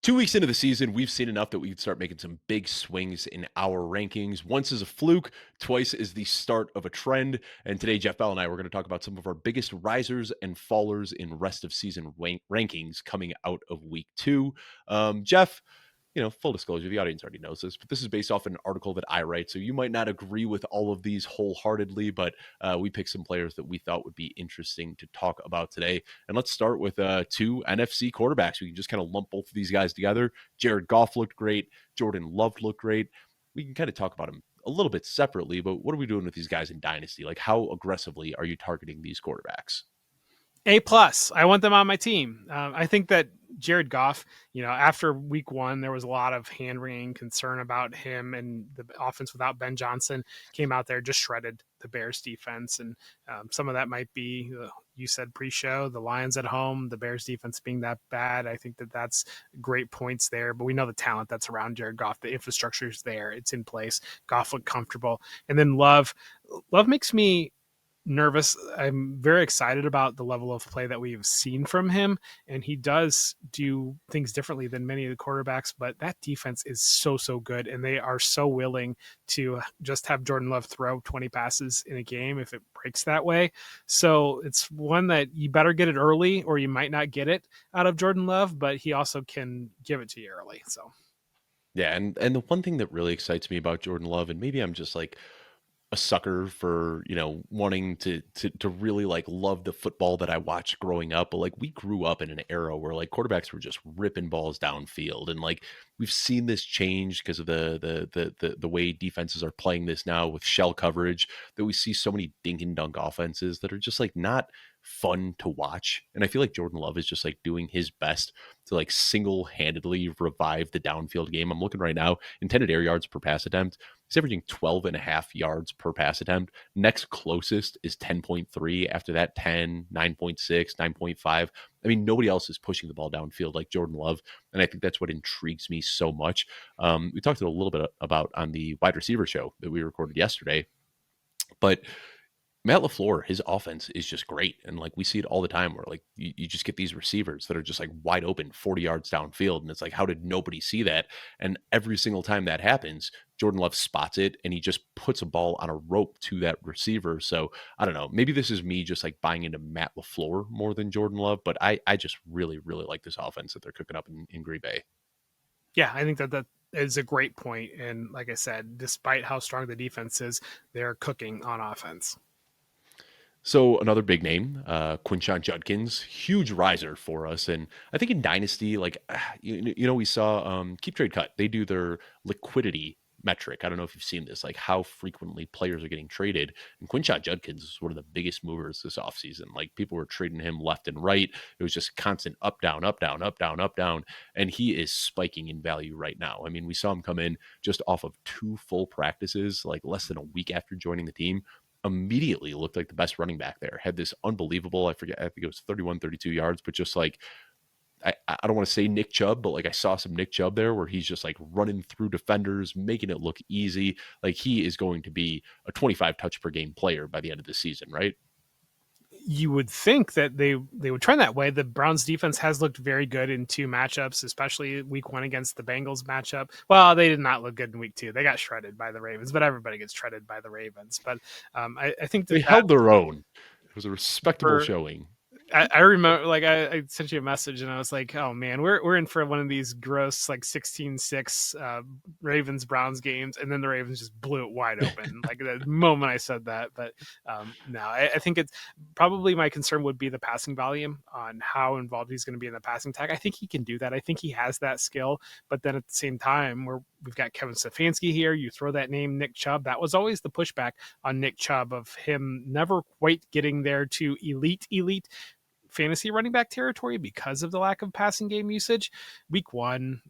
2 weeks into the season, we've seen enough that we can start making some big swings in our rankings. Once is a fluke, twice is the start of a trend. And today, Jeff Bell and I, we're going to talk about some of our biggest risers and fallers in rest of season rankings coming out of week 2. Jeff, full disclosure, the audience already knows this, but this is based off an article that I write. So you might not agree with all of these wholeheartedly, but we picked some players that we thought would be interesting to talk about today. And let's start with 2 NFC quarterbacks. We can just kind of lump both of these guys together. Jared Goff looked great. Jordan Love looked great. We can kind of talk about them a little bit separately, but what are we doing with these guys in Dynasty? Like, how aggressively are you targeting these quarterbacks? A+. I want them on my team. I think that Jared Goff, after week 1, there was a lot of hand-wringing concern about him, and the offense without Ben Johnson came out there, just shredded the Bears defense. And some of that might be, you said pre-show, the Lions at home, the Bears defense being that bad. I think that that's great points there, but we know the talent that's around Jared Goff. The infrastructure is there. It's in place. Goff looked comfortable. And then Love makes me nervous. I'm very excited about the level of play that we've seen from him, and he does do things differently than many of the quarterbacks, but that defense is so good, and they are so willing to just have Jordan Love throw 20 passes in a game if it breaks that way. So it's one that you better get it early or you might not get it out of Jordan Love, but he also can give it to you early. So Yeah, and the one thing that really excites me about Jordan Love, and maybe I'm just like a sucker for, wanting to really like love the football that I watched growing up. But like we grew up in an era where like quarterbacks were just ripping balls downfield. And like we've seen this change because of the way defenses are playing this now with shell coverage, that we see so many dink and dunk offenses that are just like not fun to watch. And I feel like Jordan Love is just like doing his best to like single-handedly revive the downfield game. I'm looking right now, intended air yards per pass attempt. He's averaging 12 and a half yards per pass attempt. Next closest is 10.3. After that, 10, 9.6, 9.5. I mean, nobody else is pushing the ball downfield like Jordan Love. And I think that's what intrigues me so much. We talked a little bit about on the wide receiver show that we recorded yesterday, but Matt LaFleur, his offense is just great. And like we see it all the time where like you just get these receivers that are just like wide open 40 yards downfield. And it's like, how did nobody see that? And every single time that happens, Jordan Love spots it and he just puts a ball on a rope to that receiver. So I don't know, maybe this is me just like buying into Matt LaFleur more than Jordan Love, but I just really, really like this offense that they're cooking up in Green Bay. yeah, I think that is a great point. And like I said, despite how strong the defense is, they're cooking on offense. So another big name, Quinshon Judkins, huge riser for us. And I think in Dynasty, like, we saw Keep Trade Cut. They do their liquidity metric. I don't know if you've seen this, like how frequently players are getting traded. And Quinshon Judkins is one of the biggest movers this offseason. Like people were trading him left and right. It was just constant up, down, up, down, up, down, up, down. And he is spiking in value right now. I mean, we saw him come in just off of 2 full practices, like less than a week after joining the team. Immediately looked like the best running back there. Had this unbelievable, I think it was 31, 32 yards, but just like, I don't want to say Nick Chubb, but like I saw some Nick Chubb there where he's just like running through defenders, making it look easy. Like he is going to be a 25 touch per game player by the end of the season, right? You would think that they would trend that way. The Browns defense has looked very good in 2 matchups, especially week 1 against the Bengals matchup. Well, they did not look good in week 2. They got shredded by the Ravens, but everybody gets shredded by the Ravens. But I think They held their own. It was a respectable showing. I remember, like, I sent you a message and I was like, oh man, we're in for one of these gross, like 16-6 Ravens Browns games. And then the Ravens just blew it wide open. Like the moment I said that, but no, I think it's probably my concern would be the passing volume on how involved he's going to be in the passing tag. I think he can do that. I think he has that skill, but then at the same time we've got Kevin Stefanski here. You throw that name, Nick Chubb. That was always the pushback on Nick Chubb of him never quite getting there to elite fantasy running back territory because of the lack of passing game usage. Week 1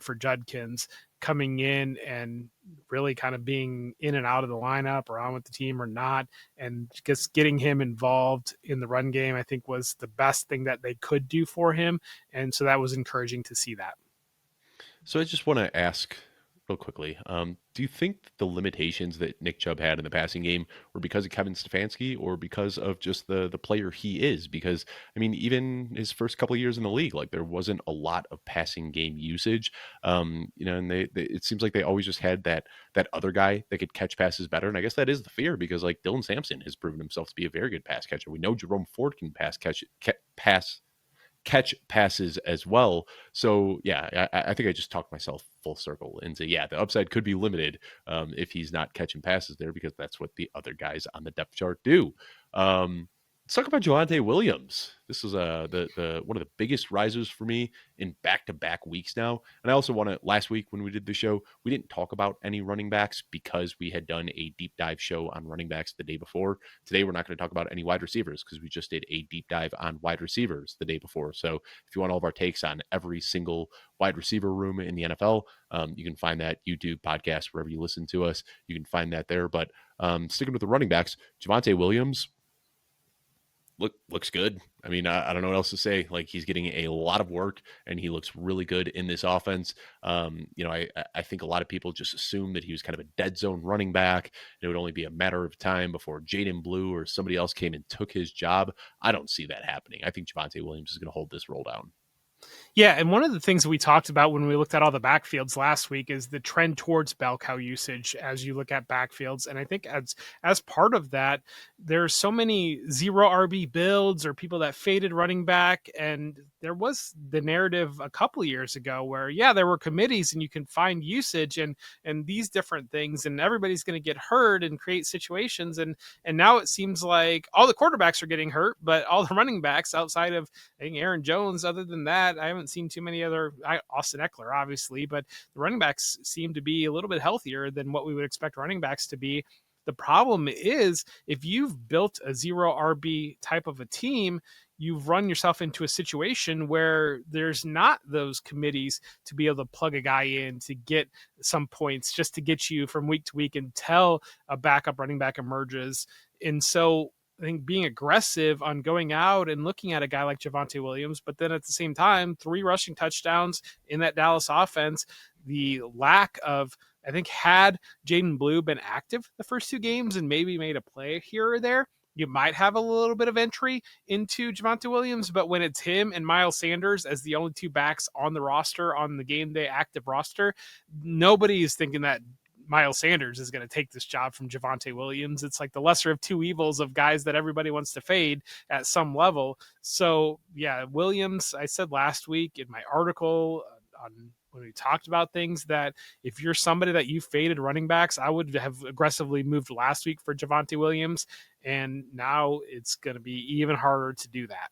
for Judkins coming in and really kind of being in and out of the lineup or on with the team or not, and just getting him involved in the run game, I think was the best thing that they could do for him. And so that was encouraging to see that. So I just want to ask real quickly. Do you think that the limitations that Nick Chubb had in the passing game were because of Kevin Stefanski or because of just the player he is? Because I mean, even his first couple of years in the league, like there wasn't a lot of passing game usage. And they it seems like they always just had that other guy that could catch passes better. And I guess that is the fear because like Dylan Sampson has proven himself to be a very good pass catcher. We know Jerome Ford can catch passes as well. So yeah, I think I just talked myself full circle into yeah, the upside could be limited if he's not catching passes there because that's what the other guys on the depth chart do. Let's talk about Javonte Williams. This is the one of the biggest risers for me in back-to-back weeks now. And I also want to last week when we did the show, we didn't talk about any running backs because we had done a deep dive show on running backs the day before. Today we're not going to talk about any wide receivers because we just did a deep dive on wide receivers the day before. So if you want all of our takes on every single wide receiver room in the NFL, you can find that YouTube podcast wherever you listen to us. You can find that there. But sticking with the running backs, Javonte Williams looks good. I mean, I don't know what else to say. Like he's getting a lot of work and he looks really good in this offense. I think a lot of people just assume that he was kind of a dead zone running back. And it would only be a matter of time before Jaden Blue or somebody else came and took his job. I don't see that happening. I think Javonte Williams is going to hold this roll down. Yeah, and one of the things we talked about when we looked at all the backfields last week is the trend towards bell cow usage as you look at backfields. And I think as part of that, there's so many zero RB builds or people that faded running back. And there was the narrative a couple of years ago where, yeah, there were committees and you can find usage and these different things, and everybody's going to get hurt and create situations. And now it seems like all the quarterbacks are getting hurt, but all the running backs outside of I think Aaron Jones, other than that, I haven't seen too many other Austin Eckler, obviously, but the running backs seem to be a little bit healthier than what we would expect running backs to be. The problem is if you've built a zero RB type of a team, you've run yourself into a situation where there's not those committees to be able to plug a guy in to get some points just to get you from week to week until a backup running back emerges. And so I think being aggressive on going out and looking at a guy like Javonte Williams, but then at the same time, 3 rushing touchdowns in that Dallas offense, the lack of, I think, had Jaden Blue been active the first 2 games and maybe made a play here or there, you might have a little bit of entry into Javonte Williams. But when it's him and Miles Sanders as the only 2 backs on the roster, on the game day active roster, nobody is thinking that Miles Sanders is going to take this job from Javonte Williams. It's like the lesser of 2 evils of guys that everybody wants to fade at some level. So yeah, Williams, I said last week in my article on when we talked about things that if you're somebody that you faded running backs, I would have aggressively moved last week for Javonte Williams. And now it's going to be even harder to do that.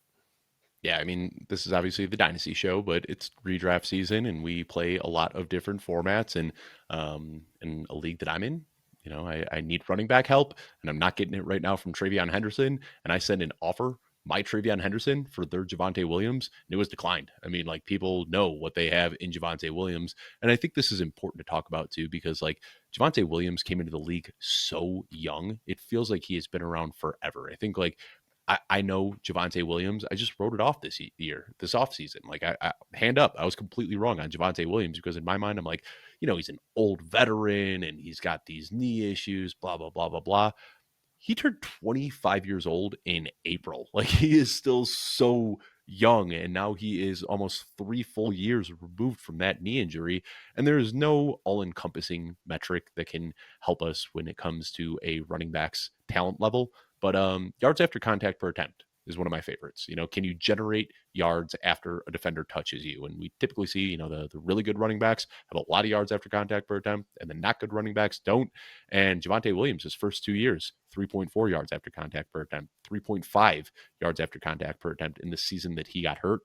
Yeah, I mean, this is obviously the Dynasty show, but it's redraft season, and we play a lot of different formats. And in a league that I'm in, I need running back help, and I'm not getting it right now from Travion Henderson. And I send an offer, my Travion Henderson, for their Javonte Williams, and it was declined. I mean, like people know what they have in Javonte Williams, and I think this is important to talk about too, because like Javonte Williams came into the league so young, it feels like he has been around forever. I think like I know Javonte Williams. I just wrote it off this year, this offseason. Like, I hand up, I was completely wrong on Javonte Williams because in my mind, I'm like, he's an old veteran and he's got these knee issues, blah, blah, blah, blah, blah. He turned 25 years old in April. Like, he is still so young, and now he is almost 3 full years removed from that knee injury. And there is no all-encompassing metric that can help us when it comes to a running back's talent level. But yards after contact per attempt is one of my favorites. Can you generate yards after a defender touches you? And we typically see, the really good running backs have a lot of yards after contact per attempt, and the not good running backs don't. And Javonte Williams, his first 2 years, 3.4 yards after contact per attempt, 3.5 yards after contact per attempt in the season that he got hurt.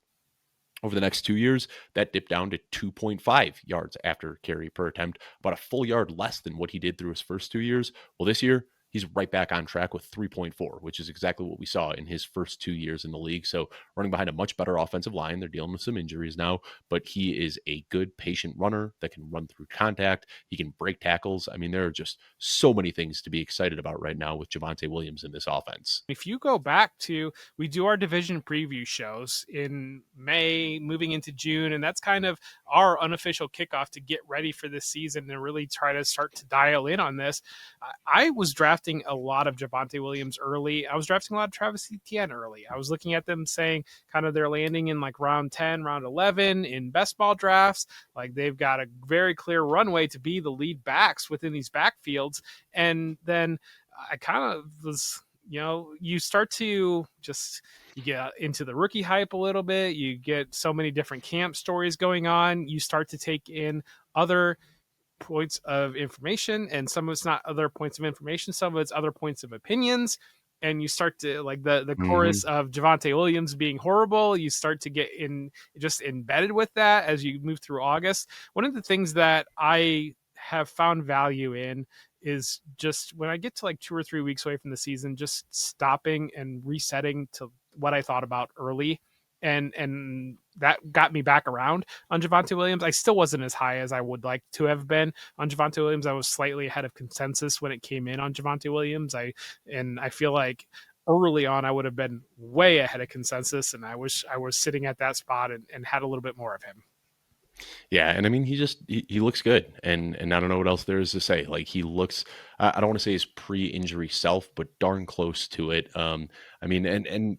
Over the next 2 years, that dipped down to 2.5 yards after carry per attempt, about a full yard less than what he did through his first 2 years. Well, this year, he's right back on track with 3.4, which is exactly what we saw in his first 2 years in the league. So running behind a much better offensive line. They're dealing with some injuries now, but he is a good patient runner that can run through contact. He can break tackles. I mean, there are just so many things to be excited about right now with Javonte Williams in this offense. If you go back to, we do our division preview shows in May, moving into June, and that's kind of our unofficial kickoff to get ready for this season and really try to start to dial in on this. I was drafting a lot of Javonte Williams early. I was drafting a lot of Travis Etienne early. I was looking at them saying kind of they're landing in like round 10, round 11 in best ball drafts. Like they've got a very clear runway to be the lead backs within these backfields. And then I kind of was, you start to just, you get into the rookie hype a little bit. You get so many different camp stories going on. You start to take in other points of information, and some of it's not other points of information, some of it's other points of opinions. And you start to like the chorus of Javonte Williams being horrible. You start to get in just embedded with that as you move through August. One of the things that I have found value in is just when I get to like 2 or 3 weeks away from the season, just stopping and resetting to what I thought about early. And that got me back around on Javonte Williams. I still wasn't as high as I would like to have been on Javonte Williams. I was slightly ahead of consensus when it came in on Javonte Williams. I feel like early on I would have been way ahead of consensus, and I wish I was sitting at that spot and had a little bit more of him. Yeah, and I mean, he looks good, and I don't know what else there is to say. Like he looks, I don't want to say his pre-injury self, but darn close to it. I mean, and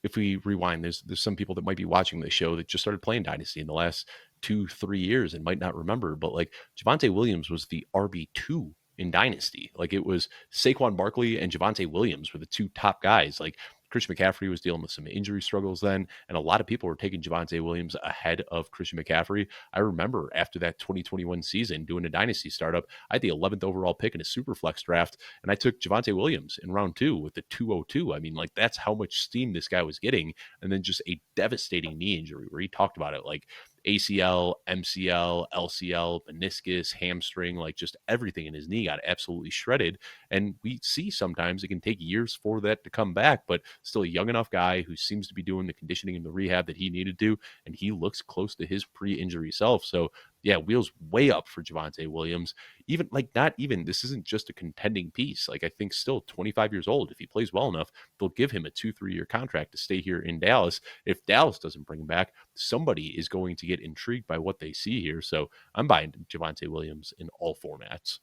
if we rewind, there's some people that might be watching this show that just started playing Dynasty in the last 2-3 years and might not remember, but like Javonte Williams was the RB2 in Dynasty. Like it was Saquon Barkley and Javonte Williams were the two top guys. Like Christian McCaffrey was dealing with some injury struggles then, and a lot of people were taking Javonte Williams ahead of Christian McCaffrey. I remember after that 2021 season doing a dynasty startup, I had the 11th overall pick in a super flex draft, and I took Javonte Williams in round 2 with the 202. I mean, like that's how much steam this guy was getting, and then just a devastating knee injury where he talked about it like ACL, MCL, LCL, meniscus, hamstring, like just everything in his knee got absolutely shredded. And we see sometimes it can take years for that to come back, but still a young enough guy who seems to be doing the conditioning and the rehab that he needed to, and he looks close to his pre-injury self. So yeah, wheels way up for Javonte Williams. Even like not even this isn't just a contending piece. Like I think still 25 years old. If he plays well enough, they'll give him a 2-3 year contract to stay here in Dallas. If Dallas doesn't bring him back, somebody is going to get intrigued by what they see here. So I'm buying Javonte Williams in all formats.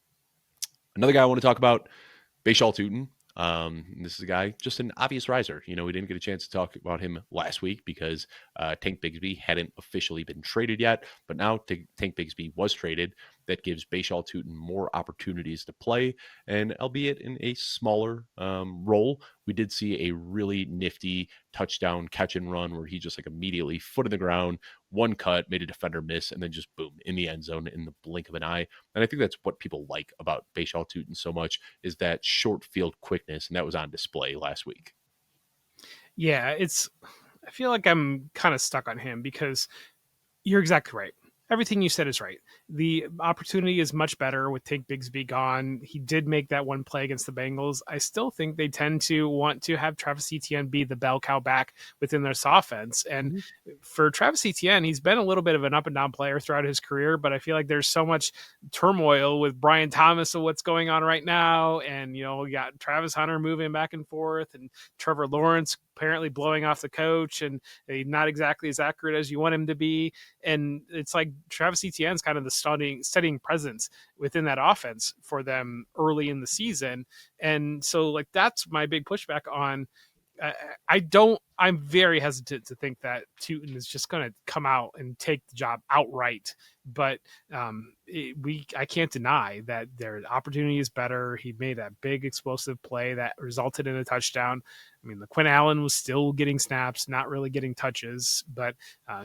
Another guy I want to talk about, Bhayshul Tuten. This is a guy, just an obvious riser. We didn't get a chance to talk about him last week because Tank Bigsby hadn't officially been traded yet, but now Tank Bigsby was traded. That gives Bhayshul Tuten more opportunities to play, and albeit in a smaller role, we did see a really nifty touchdown catch and run where he just like immediately foot in the ground, one cut, made a defender miss, and then just boom in the end zone in the blink of an eye. And I think that's what people like about Bhayshul Tuten so much is that short field quickness, and that was on display last week. Yeah, I feel like I'm kind of stuck on him because you're exactly right. Everything you said is right. The opportunity is much better with Tank Bigsby gone. He did make that one play against the Bengals. I still think they tend to want to have Travis Etienne be the bell cow back within their offense. And for Travis Etienne, he's been a little bit of an up and down player throughout his career, but I feel like there's so much turmoil with Brian Thomas of what's going on right now. And, we got Travis Hunter moving back and forth and Trevor Lawrence apparently blowing off the coach and not exactly as accurate as you want him to be. And it's like Travis Etienne's kind of the steadying presence within that offense for them early in the season. And so like, that's my big pushback on, I'm very hesitant to think that Tuten is just going to come out and take the job outright. But I can't deny that their opportunity is better. He made that big explosive play that resulted in a touchdown. I mean, the Quinn Allen was still getting snaps, not really getting touches, but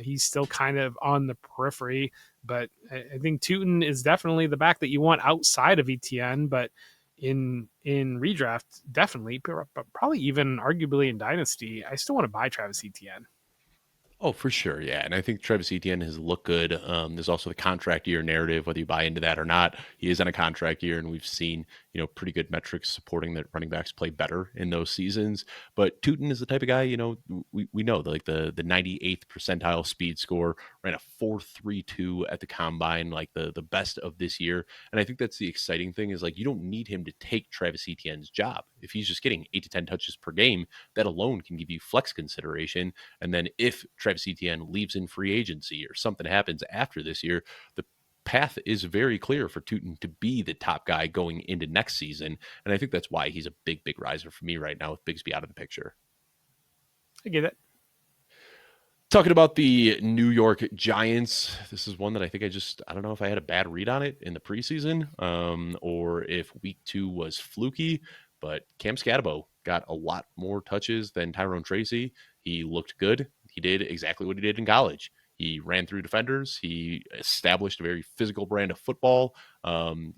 he's still kind of on the periphery. But I think Tuten is definitely the back that you want outside of Etienne, but in redraft, definitely, but probably even arguably in Dynasty, I still want to buy Travis Etienne. Oh, for sure. Yeah. And I think Travis Etienne has looked good. There's also the contract year narrative, whether you buy into that or not. He is on a contract year, and we've seen, pretty good metrics supporting that running backs play better in those seasons. But Tootin is the type of guy, we know like the 98th percentile speed score, ran a 4.32 at the combine, like the best of this year. And I think that's the exciting thing is like you don't need him to take Travis Etienne's job. If he's just getting 8 to 10 touches per game, that alone can give you flex consideration. And then if Travis Etienne leaves in free agency or something happens after this year, the path is very clear for Tootin to be the top guy going into next season. And I think that's why he's a big, big riser for me right now with Bigsby out of the picture. I get it. Talking about the New York Giants, this is one that I don't know if I had a bad read on it in the preseason or if week 2 was fluky, but Cam Skattebo got a lot more touches than Tyrone Tracy. He looked good. He did exactly what he did in college. He ran through defenders. He established a very physical brand of football, and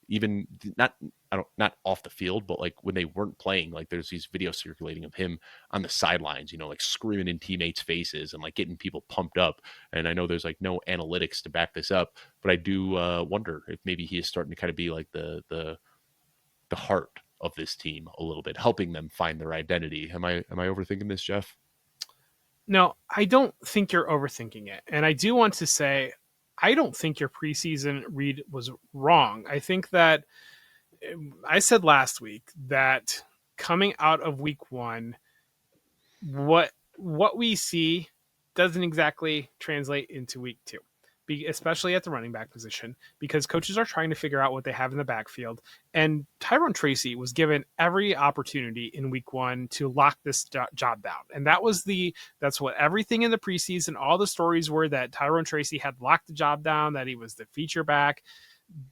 even not off the field, but like when they weren't playing, like there's these videos circulating of him on the sidelines, like screaming in teammates' faces and like getting people pumped up. And I know there's like no analytics to back this up, but I do wonder if maybe he is starting to kind of be like the heart of this team a little bit, helping them find their identity. Am I overthinking this, Jeff? No, I don't think you're overthinking it. And I do want to say, I don't think your preseason read was wrong. I think that I said last week that coming out of week 1, what we see doesn't exactly translate into week 2, especially at the running back position, because coaches are trying to figure out what they have in the backfield. And Tyrone Tracy was given every opportunity in week 1 to lock this job down. And that's what everything in the preseason, all the stories were, that Tyrone Tracy had locked the job down, that he was the feature back.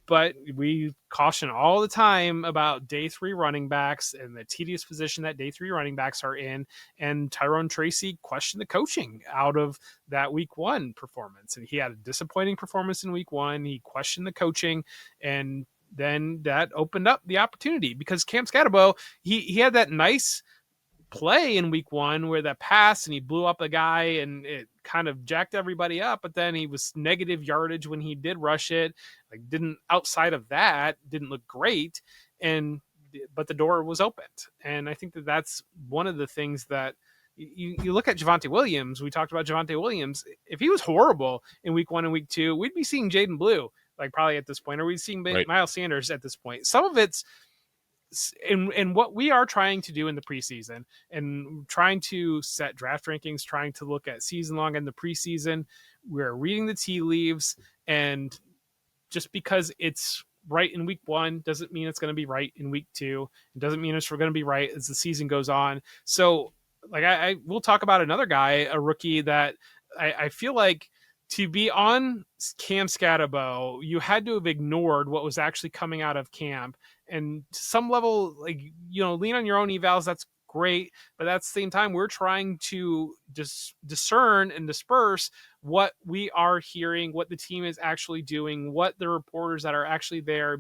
But we caution all the time about day 3 running backs and the tedious position that day 3 running backs are in. And Tyrone Tracy questioned the coaching out of that week 1 performance. And he had a disappointing performance in week 1. He questioned the coaching, and then that opened up the opportunity, because Cam Skattebo, he had that nice play in week 1 where that pass and he blew up a guy and it kind of jacked everybody up, but then he was negative yardage when he did rush it. Like, didn't, outside of that, didn't look great. But the door was opened. And I think that that's one of the things that you look at Javonte Williams. We talked about Javonte Williams. If he was horrible in week 1 and week 2, we'd be seeing Jaden Blue, like, probably at this point, or we'd seeing Right. Miles Sanders at this point. Some of it's in what we are trying to do in the preseason and trying to set draft rankings, trying to look at season long and the preseason. We're reading the tea leaves, and just because it's right in week 1 doesn't mean it's going to be right in week 2. It doesn't mean it's going to be right as the season goes on. So, like, I will talk about another guy, a rookie that I feel like, to be on Cam Skattebo, you had to have ignored what was actually coming out of camp. And to some level, like, lean on your own evals. That's great. But at the same time, we're trying to discern and disperse what we are hearing, what the team is actually doing, what the reporters that are actually there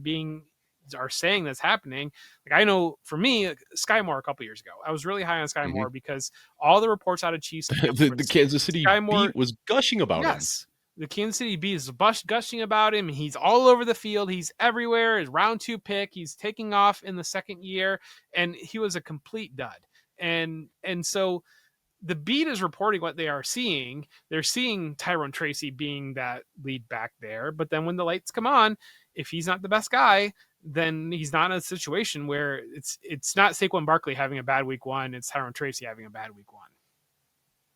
are saying that's happening. Like, I know for me, Sky Moore a couple years ago, I was really high on Sky Moore because all the reports out of Chiefs camp the Kansas City Sky Moore, beat was gushing about him. yes, the Kansas City beat is gushing about him. He's all over the field. He's everywhere. His round 2 pick. He's taking off in the second year, and he was a complete dud. And so the beat is reporting what they are seeing. They're seeing Tyrone Tracy being that lead back there. But then when the lights come on, if he's not the best guy, then he's not in a situation where it's not Saquon Barkley having a bad week 1. It's Tyrone Tracy having a bad week 1.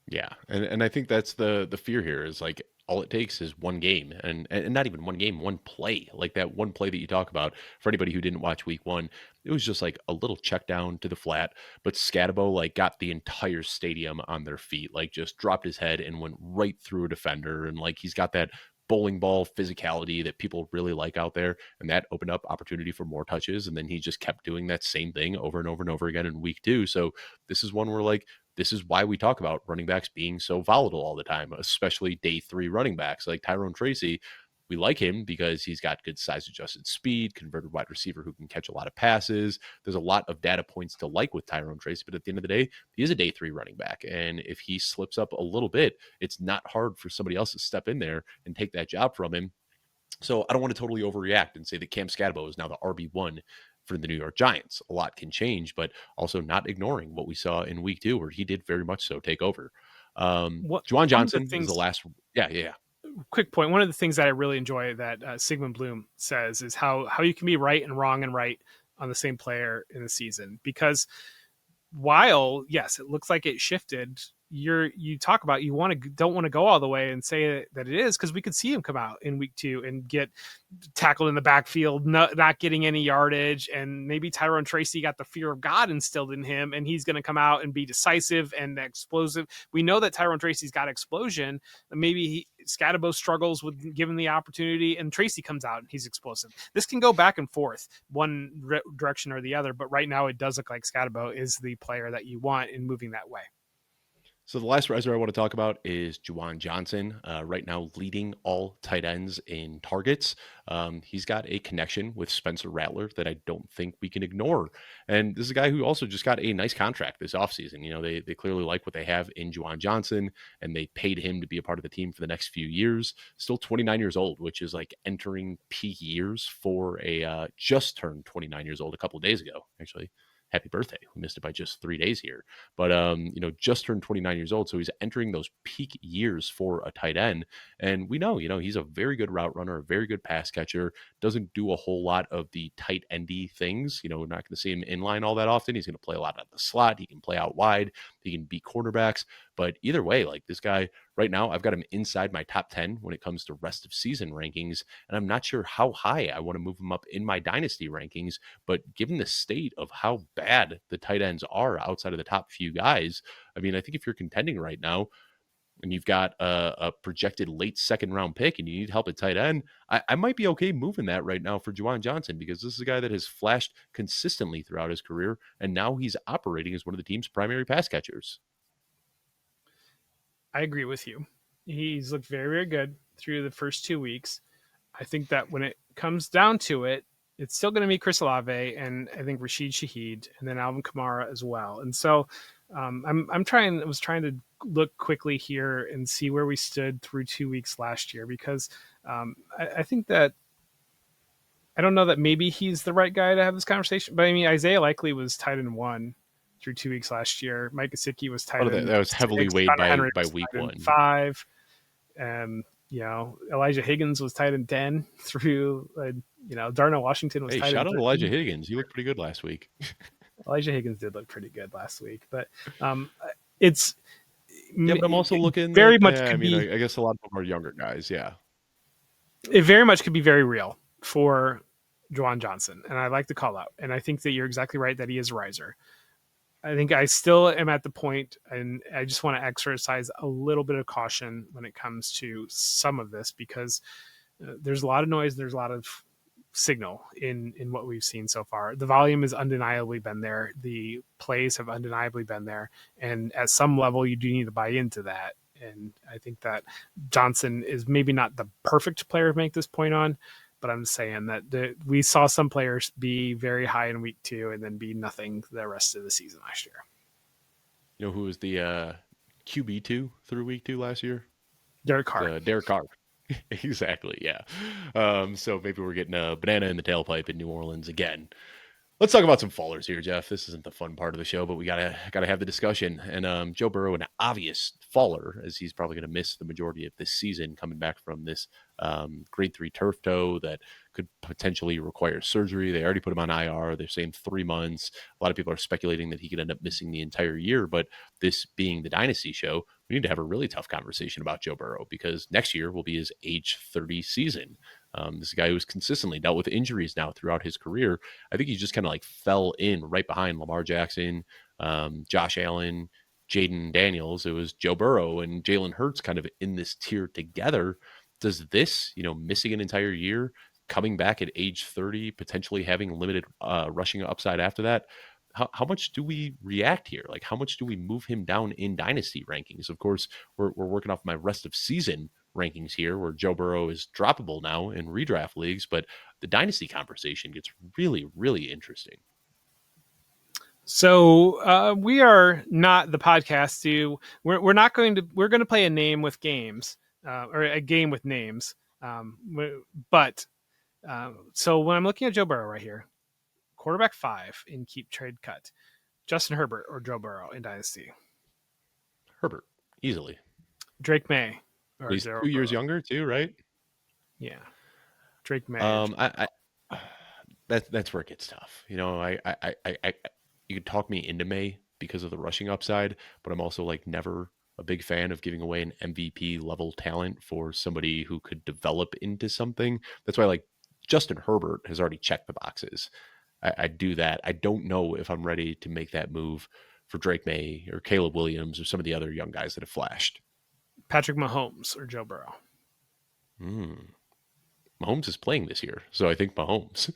Yeah. And I think that's the fear here is like all it takes is one game and not even one game, one play. Like that one play that you talk about, for anybody who didn't watch week 1, it was just like a little check down to the flat, but Skattebo like got the entire stadium on their feet, like just dropped his head and went right through a defender. And like he's got that bowling ball physicality that people really like out there, and that opened up opportunity for more touches. And then he just kept doing that same thing over and over and over again in week 2. So this is one where like this is why we talk about running backs being so volatile all the time, especially day 3 running backs like Tyrone Tracy. we like him because he's got good size adjusted speed, converted wide receiver who can catch a lot of passes. There's a lot of data points to like with Tyrone Tracy, but at the end of the day, he is a day 3 running back. And if he slips up a little bit, it's not hard for somebody else to step in there and take that job from him. So I don't want to totally overreact and say that Cam Skattebo is now the RB1 for the New York Giants. A lot can change, but also not ignoring what we saw in week 2, where he did very much so take over. Juwan One of the Johnson is the things, last. Yeah. quick point. One of the things that I really enjoy that Sigmund Bloom says is how you can be right and wrong and right on the same player in the season. Because while yes, it looks like it shifted, you talk about you don't want to go all the way and say that it is, because we could see him come out in week 2 and get tackled in the backfield, not getting any yardage, and maybe Tyrone Tracy got the fear of God instilled in him, and he's going to come out and be decisive and explosive. We know that Tyrone Tracy's got explosion. Maybe Skattebo struggles with given the opportunity, and Tracy comes out and he's explosive. This can go back and forth one direction or the other, but right now it does look like Skattebo is the player that you want in moving that way. So the last riser I want to talk about is Juwan Johnson, right now leading all tight ends in targets. He's got a connection with Spencer Rattler that I don't think we can ignore. And this is a guy who also just got a nice contract this offseason. You know, they clearly like what they have in Juwan Johnson, and they paid him to be a part of the team for the next few years. Still 29 years old, which is like entering peak years for a just turned 29 years old a couple of days ago, actually. Happy birthday. We missed it by just 3 days here. But, just turned 29 years old. So he's entering those peak years for a tight end. And we know, he's a very good route runner, a very good pass catcher, doesn't do a whole lot of the tight endy things. We're not going to see him in line all that often. He's going to play a lot out of the slot. He can play out wide. He can beat quarterbacks. But either way, like this guy right now, I've got him inside my top 10 when it comes to rest of season rankings. And I'm not sure how high I want to move him up in my dynasty rankings. But given the state of how bad the tight ends are outside of the top few guys, I mean, I think if you're contending right now and you've got a projected late second round pick and you need help at tight end, I might be okay moving that right now for Juwan Johnson, because this is a guy that has flashed consistently throughout his career. And now he's operating as one of the team's primary pass catchers. I agree with you. He's looked very, very good through the first 2 weeks. I think that when it comes down to it, it's still going to be Chris Olave and I think Rashid Shaheed and then Alvin Kamara as well. And so I was trying to look quickly here and see where we stood through 2 weeks last year, because I think that I don't know that maybe he's the right guy to have this conversation, but I mean, Isaiah Likely was tight end 1 through 2 weeks last year. Mike Gesicki was tight end. That was heavily 6. weighed Connor by Henry was week tight end 1. 5. Elijah Higgins was tight end 10 through, Darnell Washington was tight end. Shout out 13. Elijah Higgins. He looked pretty good last week. Elijah Higgins did look pretty good last week, but it's but I'm also looking very at, much. I guess a lot of them are younger guys. Yeah. It very much could be very real for Juwan Johnson, and I like to call out. And I think that you're exactly right that he is a riser. I think I still am at the point, and I just want to exercise a little bit of caution when it comes to some of this, because there's a lot of noise, there's a lot of signal in what we've seen so far. The volume has undeniably been there. The plays have undeniably been there. And at some level, you do need to buy into that. And I think that Johnson is maybe not the perfect player to make this point on, but I'm saying that we saw some players be very high in week 2 and then be nothing the rest of the season last year. You know who was the QB2 through week 2 last year? Derek Carr. Derek Carr. Exactly, yeah. So maybe we're getting a banana in the tailpipe in New Orleans again. Let's talk about some fallers here, Jeff. This isn't the fun part of the show, but we gotta have the discussion. And Joe Burrow, an obvious faller, as he's probably going to miss the majority of this season, coming back from this grade 3 turf toe that could potentially require surgery. They already put him on IR. They're saying 3 months. A lot of people are speculating that he could end up missing the entire year. But this being the Dynasty show, we need to have a really tough conversation about Joe Burrow, because next year will be his age 30 season. This is a guy who's consistently dealt with injuries now throughout his career. I think he just kind of like fell in right behind Lamar Jackson, Josh Allen, Jaden Daniels. It was Joe Burrow and Jalen Hurts kind of in this tier together. Does this, missing an entire year, coming back at age 30, potentially having limited rushing upside after that, how much do we react here? Like, how much do we move him down in dynasty rankings? Of course, we're working off my rest of season rankings here where Joe Burrow is droppable now in redraft leagues, but the dynasty conversation gets really, really interesting. So we are not the podcast. We're not going to. We're going to play a name with games, or a game with names. But so when I'm looking at Joe Burrow right here, quarterback 5 in keep trade cut, Justin Herbert or Joe Burrow in dynasty. Herbert, easily. Drake May or He's Joe 2 years Burrow. younger too, right? Yeah, Drake May. I that's where it gets tough. You know, I you could talk me into May because of the rushing upside, but I'm also like never a big fan of giving away an MVP level talent for somebody who could develop into something. That's why like Justin Herbert has already checked the boxes. I do that. I don't know if I'm ready to make that move for Drake May or Caleb Williams or some of the other young guys that have flashed. Patrick Mahomes or Joe Burrow. Mahomes is playing this year, so I think Mahomes.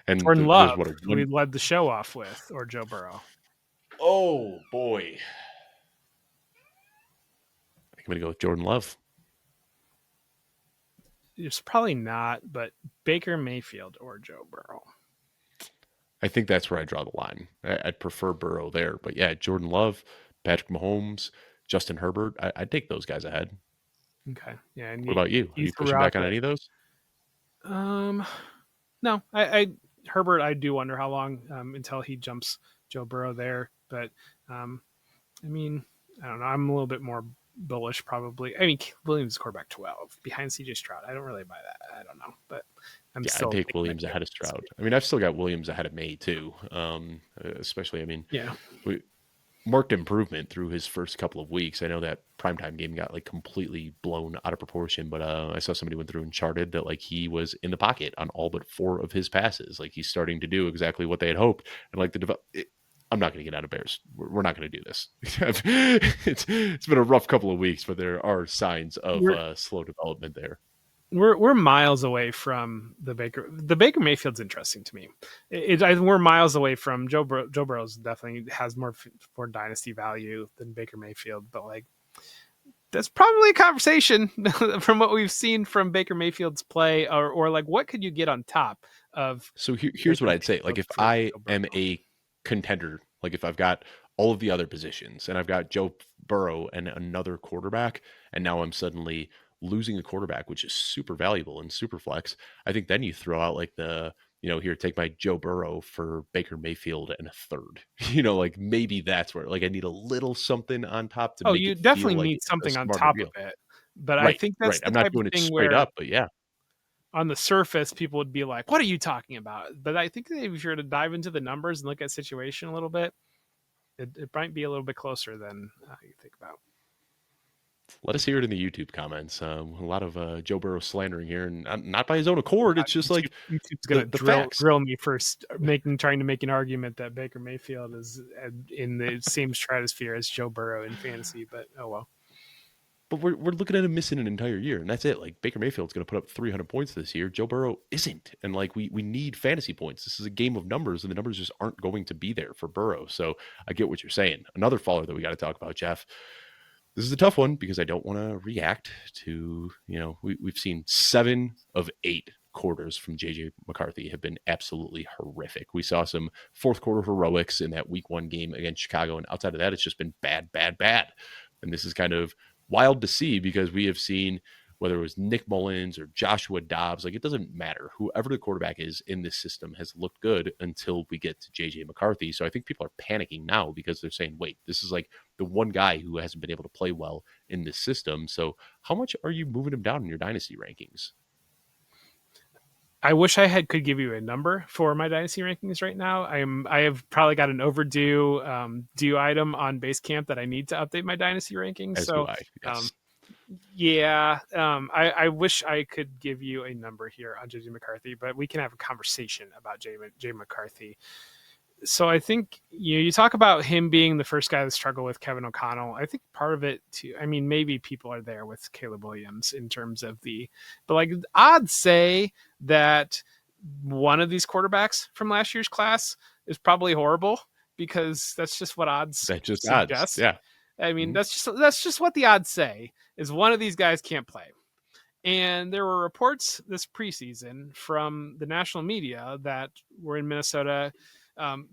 And Jordan there's Love, what who we led the show off with, or Joe Burrow. Oh boy, I think I'm gonna go with Jordan Love. It's probably not, but Baker Mayfield or Joe Burrow. I think that's where I draw the line. I'd prefer Burrow there, but yeah, Jordan Love, Patrick Mahomes, Justin Herbert. I'd take those guys ahead. Okay, yeah. And what about you? Are you pushing back on any of those? No. I Herbert. I do wonder how long until he jumps Joe Burrow there, but I mean, I don't know. I'm a little bit more bullish, probably. I mean, Williams is quarterback 12 behind CJ Stroud. I don't really buy that. I don't know, but I'd take Williams ahead of Stroud. I mean, I've still got Williams ahead of May too. Especially, I mean, we marked improvement through his first couple of weeks. I know that primetime game got like completely blown out of proportion, but I saw somebody went through and charted that like he was in the pocket on all but 4 of his passes. Like he's starting to do exactly what they had hoped. And like I'm not going to get out of Bears. We're not going to do this. It's been a rough couple of weeks, but there are signs of slow development there. We're miles away from the Baker. The Baker Mayfield's interesting to me. We're miles away from Joe Burrow's definitely has more dynasty value than Baker Mayfield, but like that's probably a conversation from what we've seen from Baker Mayfield's play, or like what could you get on top of? So here's what I'd say. Like if I am a contender, like if I've got all of the other positions and I've got Joe Burrow and another quarterback, and now I'm suddenly losing a quarterback, which is super valuable and super flex, I think then you throw out like here, take my Joe Burrow for Baker Mayfield and a third. Like maybe that's where like I need a little something on top to make you it definitely feel like need something on top of it. But right, I think that's right. I'm not doing it straight up, but yeah. On the surface, people would be like, "What are you talking about?" But I think if you were to dive into the numbers and look at situation a little bit, it might be a little bit closer than you think about. Let us hear it in the YouTube comments. A lot of Joe Burrow slandering here, and not by his own accord. It's just like YouTube's going to drill me for trying to make an argument that Baker Mayfield is in the same stratosphere as Joe Burrow in fantasy. But oh well. But we're looking at him missing an entire year, and that's it. Like Baker Mayfield's going to put up 300 points this year. Joe Burrow isn't, and like we need fantasy points. This is a game of numbers, and the numbers just aren't going to be there for Burrow. So I get what you're saying. Another faller that we got to talk about, Jeff. This is a tough one because I don't want to react to, we've seen 7 of 8 quarters from JJ McCarthy have been absolutely horrific. We saw some fourth quarter heroics in that week 1 game against Chicago. And outside of that, it's just been bad. And this is kind of wild to see because we have seen whether it was Nick Mullins or Joshua Dobbs, like it doesn't matter. Whoever the quarterback is in this system has looked good until we get to JJ McCarthy. So I think people are panicking now because they're saying, wait, this is like the one guy who hasn't been able to play well in this system. So how much are you moving him down in your dynasty rankings? I wish I could give you a number for my dynasty rankings right now. I have probably got an overdue due item on Basecamp that I need to update my dynasty rankings. As do I. Yes. Yeah, I wish I could give you a number here on JJ McCarthy, but we can have a conversation about J McCarthy. So I think you talk about him being the first guy to struggle with Kevin O'Connell. I think part of it too. I mean, maybe people are there with Caleb Williams in terms of but like odds say that one of these quarterbacks from last year's class is probably horrible because that's just what odds that just suggest. Odds. Yeah. I mean, Mhm. that's just what the odds say is one of these guys can't play. And there were reports this preseason from the national media that were in Minnesota.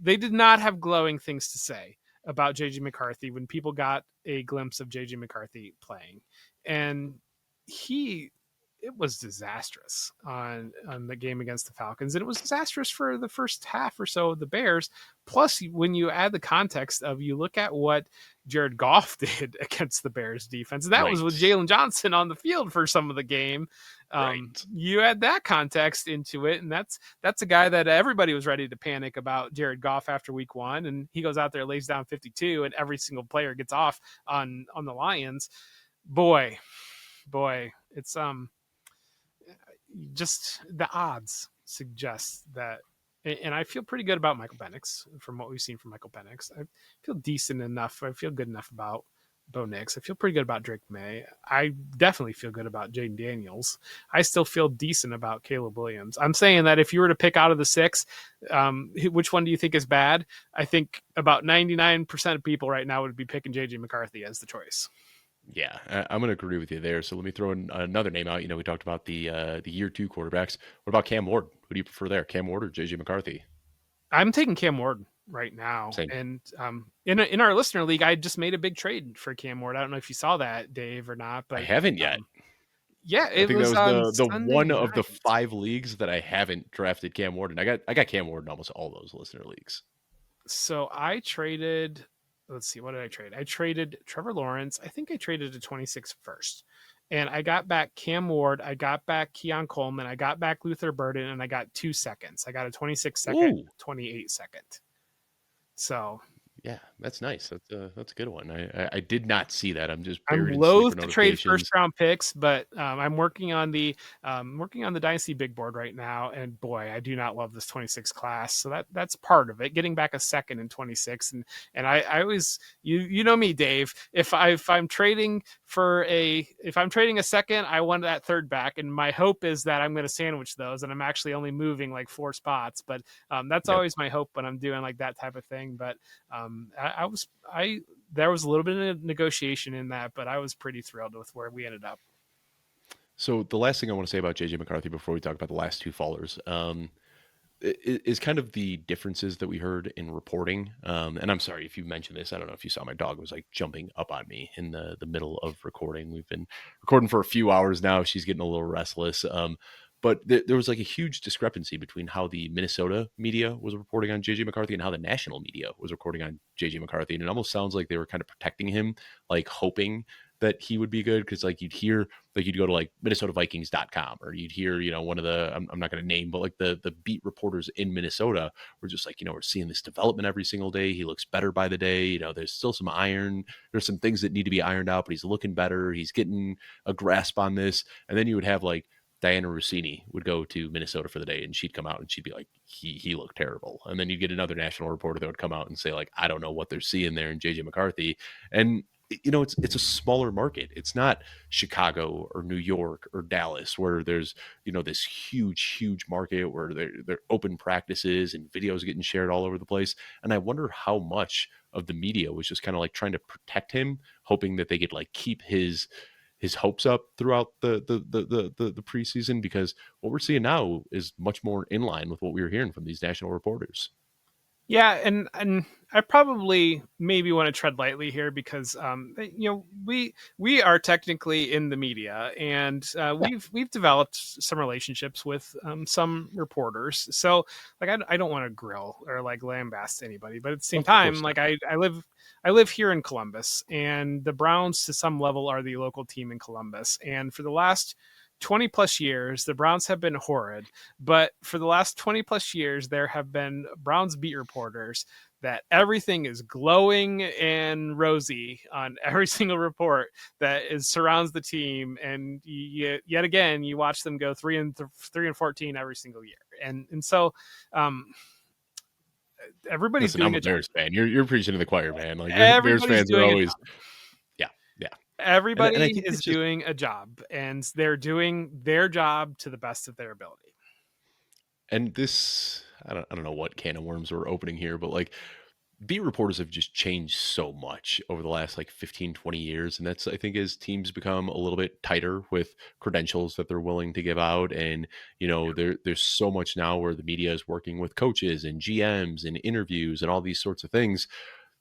They did not have glowing things to say about JJ McCarthy when people got a glimpse of JJ McCarthy playing. And he it was disastrous on the game against the Falcons, and it was disastrous for the first half or so of the Bears. Plus, when you add the context of you look at what Jared Goff did against the Bears defense, and that was with Right. Jalen Johnson on the field for some of the game. Right. You add that context into it, and that's a guy that everybody was ready to panic about Jared Goff after week one, and he goes out there, lays down 52, and every single player gets off on the Lions. Boy, it's just the odds suggest that, and I feel pretty good about Michael Penix from what we've seen from Michael Penix. I feel decent enough. I feel good enough about Bo Nix. I feel pretty good about Drake May. I definitely feel good about Jaden Daniels. I still feel decent about Caleb Williams. I'm saying that if you were to pick out of the six, which one do you think is bad? I think about 99% of people right now would be picking JJ McCarthy as the choice. Yeah, I'm going to agree with you there. So let me throw in another name out. We talked about the year two quarterbacks. What about Cam Ward? Who do you prefer there, Cam Ward or JJ McCarthy? I'm taking Cam Ward right now, Same. and in our listener league, I just made a big trade for Cam Ward. I don't know if you saw that, Dave, or not, I but haven't yet. yeah, I it think that was was on the Sunday one of the night. 5 leagues that I haven't drafted Cam Ward in. I got Cam Ward in almost all those listener leagues. So I traded. Let's see, what did I trade? I traded Trevor Lawrence. I think I traded a 26 first. And I got back Cam Ward. I got back Keon Coleman. I got back Luther Burden, and I got 2 seconds. I got a 26 second, Ooh, 28 second. So yeah, that's nice. That's a good one. I did not see that. I'm just I'm buried in sleeper loath to trade first notifications. round picks, but I'm working on the Dynasty big board right now, and boy, I do not love this 26 class. So that's part of it. Getting back a second in 26, and I always you know me, Dave. If I'm trading if I'm trading a second, I want that third back, and my hope is that I'm going to sandwich those, and I'm actually only moving like 4 spots. But that's Yep. always my hope when I'm doing like that type of thing. But I there was a little bit of negotiation in that, but I was pretty thrilled with where we ended up. So the last thing I want to say about JJ McCarthy before we talk about the last two fallers, is kind of the differences that we heard in reporting. And I'm sorry if you mentioned this. I don't know if you saw my dog was like jumping up on me in the middle of recording. We've been recording for a few hours now. She's getting a little restless. But there was like a huge discrepancy between how the Minnesota media was reporting on JJ McCarthy and how the national media was reporting on JJ McCarthy. And it almost sounds like they were kind of protecting him, like hoping that he would be good. Cause like you'd go to like minnesotavikings.com or you'd hear, one of the, I'm not going to name, but like the beat reporters in Minnesota were just like, we're seeing this development every single day. He looks better by the day. There's still some iron. There's some things that need to be ironed out, but he's looking better. He's getting a grasp on this. And then you would have like Diana Rossini would go to Minnesota for the day and she'd come out and she'd be like, he looked terrible. And then you'd get another national reporter that would come out and say like, I don't know what they're seeing there in JJ McCarthy. And it's a smaller market. It's not Chicago or New York or Dallas where there's, this huge market where they're open practices and videos getting shared all over the place. And I wonder how much of the media was just kind of like trying to protect him, hoping that they could like keep his hopes up throughout the preseason, because what we're seeing now is much more in line with what we were hearing from these national reporters. Yeah, and I probably maybe want to tread lightly here because we are technically in the media, and Yeah, we've developed some relationships with some reporters. So like I don't want to grill or like lambast anybody, but at the same of course time, not. like I live here in Columbus, and the Browns to some level are the local team in Columbus, and for the last 20 plus years, the Browns have been horrid. But for the last 20 plus years, there have been Browns beat reporters that everything is glowing and rosy on every single report that surrounds the team. And yet again, you watch them go 3-14 every single year. And so everybody's Listen, I'm doing a a job. Bears fan. You're preaching to the choir, man. Like Bears Everybody's fans are doing a always, job. yeah, yeah. And I Everybody think is it's just, doing a job, and they're doing their job to the best of their ability. and this, I don't know what can of worms we're opening here, but like beat reporters have just changed so much over the last like 15, 20 years. And that's, I think, as teams become a little bit tighter with credentials that they're willing to give out. And, there's so much now where the media is working with coaches and GMs and interviews and all these sorts of things,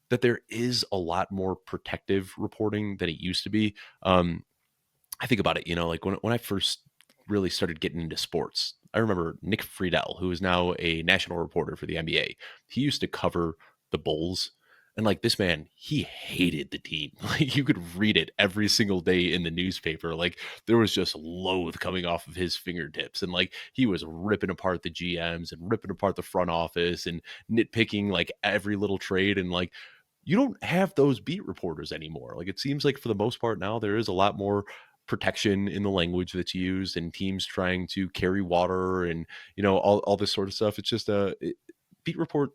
that there is a lot more protective reporting than it used to be. I think about it, like when I first really started getting into sports, I remember Nick Friedel, who is now a national reporter for the NBA. He used to cover the Bulls. And like this man, he hated the team. Like you could read it every single day in the newspaper. Like there was just loathe coming off of his fingertips. And like he was ripping apart the GMs and ripping apart the front office and nitpicking like every little trade. And like you don't have those beat reporters anymore. Like it seems like for the most part now there is a lot more protection in the language that's used and teams trying to carry water and all this sort of stuff. It's just beat report,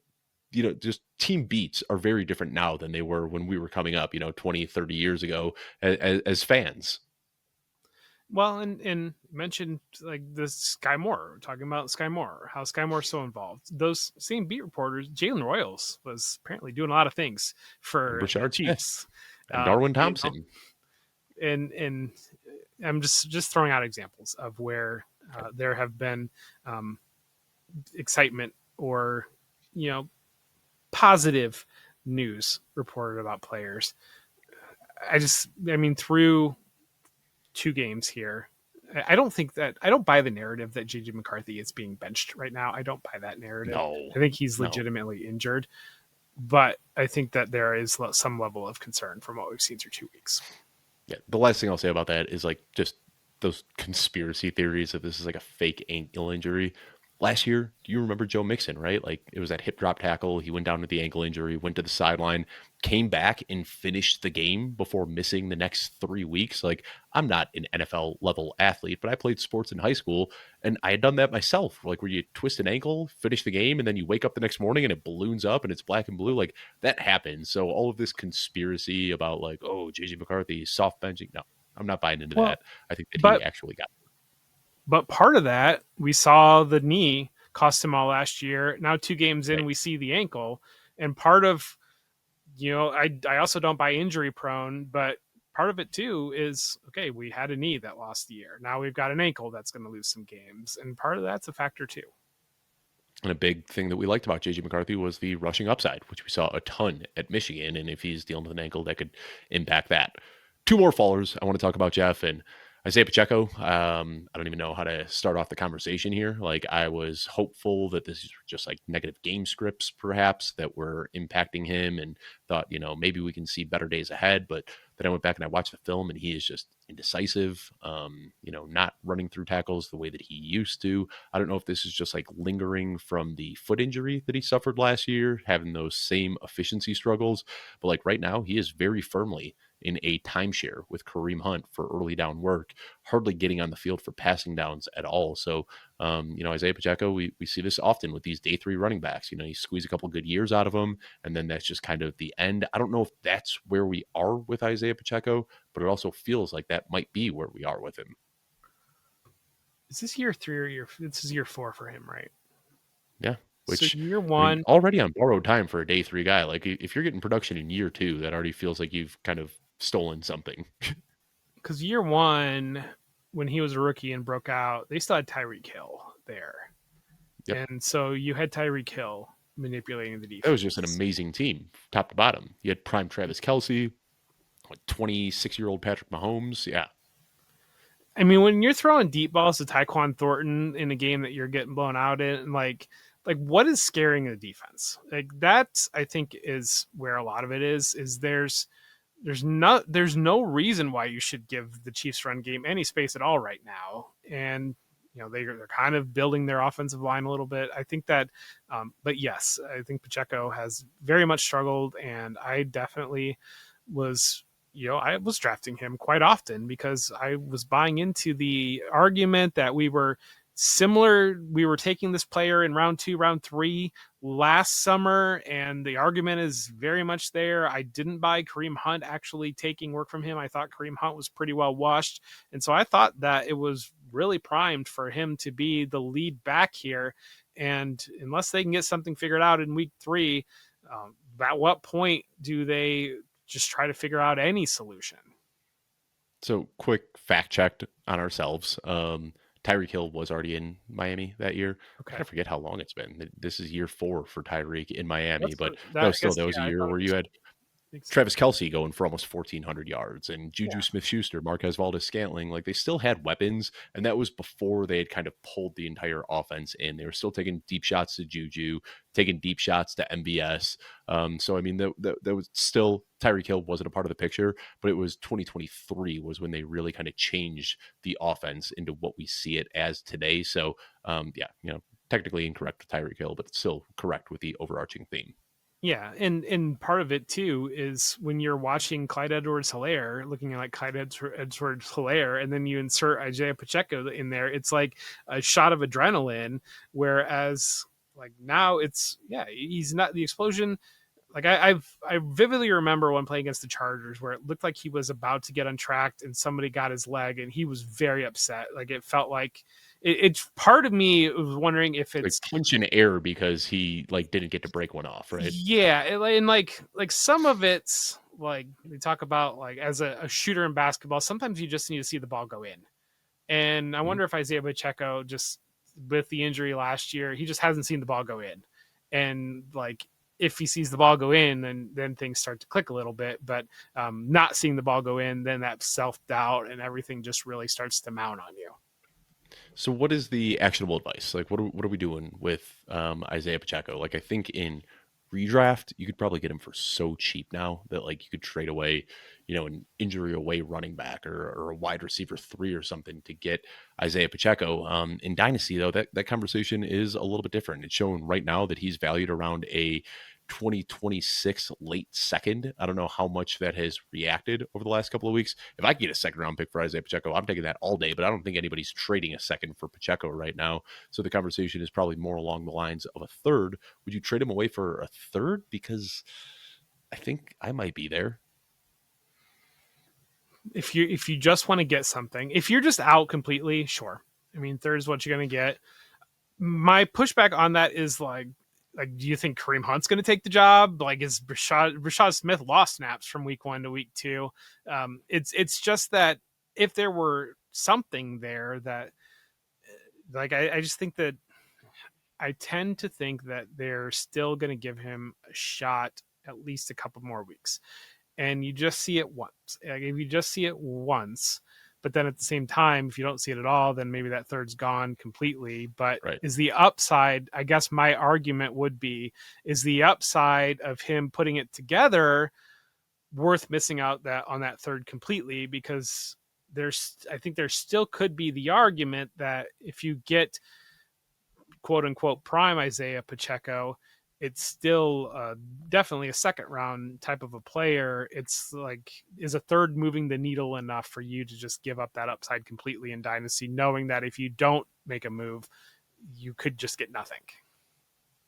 just team beats are very different now than they were when we were coming up 20, 30 years ago as fans. Well, and mentioned like this Sky Moore, talking about Sky Moore, how Sky Moore's so involved. Those same beat reporters, Jalen Royals was apparently doing a lot of things And for the Brashard Smith Chiefs. and Darwin You know, Thompson. and I'm just throwing out examples of where there have been excitement or positive news reported about players. I mean, through 2 games here, I don't buy the narrative that JJ McCarthy is being benched right now. I don't buy that narrative. No, I think he's no. legitimately injured, but I think that there is some level of concern from what we've seen through 2 weeks. Yeah, the last thing I'll say about that is like just those conspiracy theories that this is like a fake ankle injury. Last year, do you remember Joe Mixon, right? Like it was that hip drop tackle. He went down with the ankle injury, went to the sideline, came back and finished the game before missing the next 3 weeks. Like I'm not an NFL level athlete, but I played sports in high school and I had done that myself. Like where you twist an ankle, finish the game, and then you wake up the next morning and it balloons up and it's black and blue. Like that happens. So all of this conspiracy about like, oh, JJ McCarthy, soft benching. No, I'm not buying into that. I think that he actually got it. But part of that, we saw the knee cost him all last year. Now 2 games in, Right. we see the ankle. And part of, I also don't buy injury prone, but part of it too is, okay, we had a knee that lost the year. Now we've got an ankle that's going to lose some games. And part of that's a factor too. And a big thing that we liked about JJ McCarthy was the rushing upside, which we saw a ton at Michigan. And if he's dealing with an ankle, that could impact that. 2 more fallers I want to talk about, Jeff, and Isiah Pacheco. I don't even know how to start off the conversation here. Like I was hopeful that this is just like negative game scripts, perhaps, that were impacting him, and thought, maybe we can see better days ahead. But then I went back and I watched the film, and he is just indecisive. Not running through tackles the way that he used to. I don't know if this is just like lingering from the foot injury that he suffered last year, having those same efficiency struggles. But like right now, he is very firmly in a timeshare with Kareem Hunt for early down work, hardly getting on the field for passing downs at all. So, Isiah Pacheco, we see this often with these day 3 running backs. You squeeze a couple good years out of them, and then that's just kind of the end. I don't know if that's where we are with Isiah Pacheco, but it also feels like that might be where we are with him. Is this year 3 or this is year 4 for him, right? Yeah. Which so year 1, already on borrowed time for a day 3 guy. Like if you're getting production in year 2, that already feels like you've kind of stolen something. because year 1, when he was a rookie and broke out, they still had Tyreek Hill there. Yep. And so you had Tyreek Hill manipulating the defense. That was just an amazing team, top to bottom. You had prime Travis Kelce, 26-year-old Patrick Mahomes. Yeah. I mean, when you're throwing deep balls to Tyquan Thornton in a game that you're getting blown out in, like what is scaring the defense? Like that, I think, is where a lot of it is there's no reason why you should give the Chiefs run game any space at all right now. And, they're kind of building their offensive line a little bit. I think that, but yes, I think Pacheco has very much struggled, and I definitely was, I was drafting him quite often because I was buying into the argument that we were similar. We were taking this player in round 2, round 3 last summer, and the argument is very much there. I didn't buy Kareem Hunt actually taking work from him. I thought Kareem Hunt was pretty well washed, and so I thought that it was really primed for him to be the lead back here. And unless they can get something figured out in week 3, at what point do they just try to figure out any solution? So quick fact checked on ourselves. Tyreek Hill was already in Miami that year. I kind Okay. of forget how long it's been. This is year 4 for Tyreek in Miami, That's but that, that I was still guess, that was a yeah, I year thought it where was you had 20. Makes sense. Travis Kelce going for almost 1,400 yards and Yeah. Juju Smith-Schuster, Marquez Valdes-Scantling. Like, they still had weapons, and that was before they had kind of pulled the entire offense in. They were still taking deep shots to Juju, taking deep shots to MVS. So, I mean, that was still Tyreek Hill wasn't a part of the picture, but it was 2023 was when they really kind of changed the offense into what we see it as today. So, yeah, technically incorrect with Tyreek Hill, but still correct with the overarching theme. Yeah, and part of it too is when you're watching Clyde Edwards-Helaire, looking at like Clyde Edwards-Helaire, and then you insert Isiah Pacheco in there, it's like a shot of adrenaline. Whereas like now it's, yeah, he's not the explosion. Like I vividly remember one play against the Chargers where it looked like he was about to get untracked and somebody got his leg and he was very upset. Like it felt like it's part of me was wondering if Like it's, clinching air because he like didn't get to break one off, right? yeah, and like some of it's like we talk about like as a shooter in basketball, sometimes you just need to see the ball go in. And I Mhm. wonder if Isiah Pacheco just with the injury last year, he just hasn't seen the ball go in. And like if he sees the ball go in, then things start to click a little bit. But not seeing the ball go in, then that self doubt and everything just really starts to mount on you. So what is the actionable advice? Like what are we doing with Isiah Pacheco? Like I think in redraft you could probably get him for so cheap now that like you could trade away, an injury away running back or a wide receiver 3 or something to get Isiah Pacheco. In Dynasty though, that conversation is a little bit different. It's shown right now that he's valued around a 2026 late second. I don't know how much that has reacted over the last couple of weeks. If I could get a second round pick for Isiah Pacheco, I'm taking that all day, but I don't think anybody's trading a second for Pacheco right now. So the conversation is probably more along the lines of a third. Would you trade him away for a third? Because I think I might be there. If you just want to get something, if you're just out completely, sure. I mean, third is what you're gonna get. My pushback on that is like, do you think Kareem Hunt's going to take the job? Like, is Rashad Smith lost snaps from week 1 to week 2? It's just that if there were something there that, like, I just think that I tend to think that they're still going to give him a shot at least a couple more weeks, and you just see it once. Like, if you just see it once, but then at the same time, if you don't see it at all, then maybe that third's gone completely. But Right. is the upside, I guess my argument would be, is the upside of him putting it together worth missing out that on that third completely? Because I think there still could be the argument that if you get quote unquote prime Isiah Pacheco, it's still definitely a second round type of a player. It's like, is a third moving the needle enough for you to just give up that upside completely in Dynasty, knowing that if you don't make a move, you could just get nothing?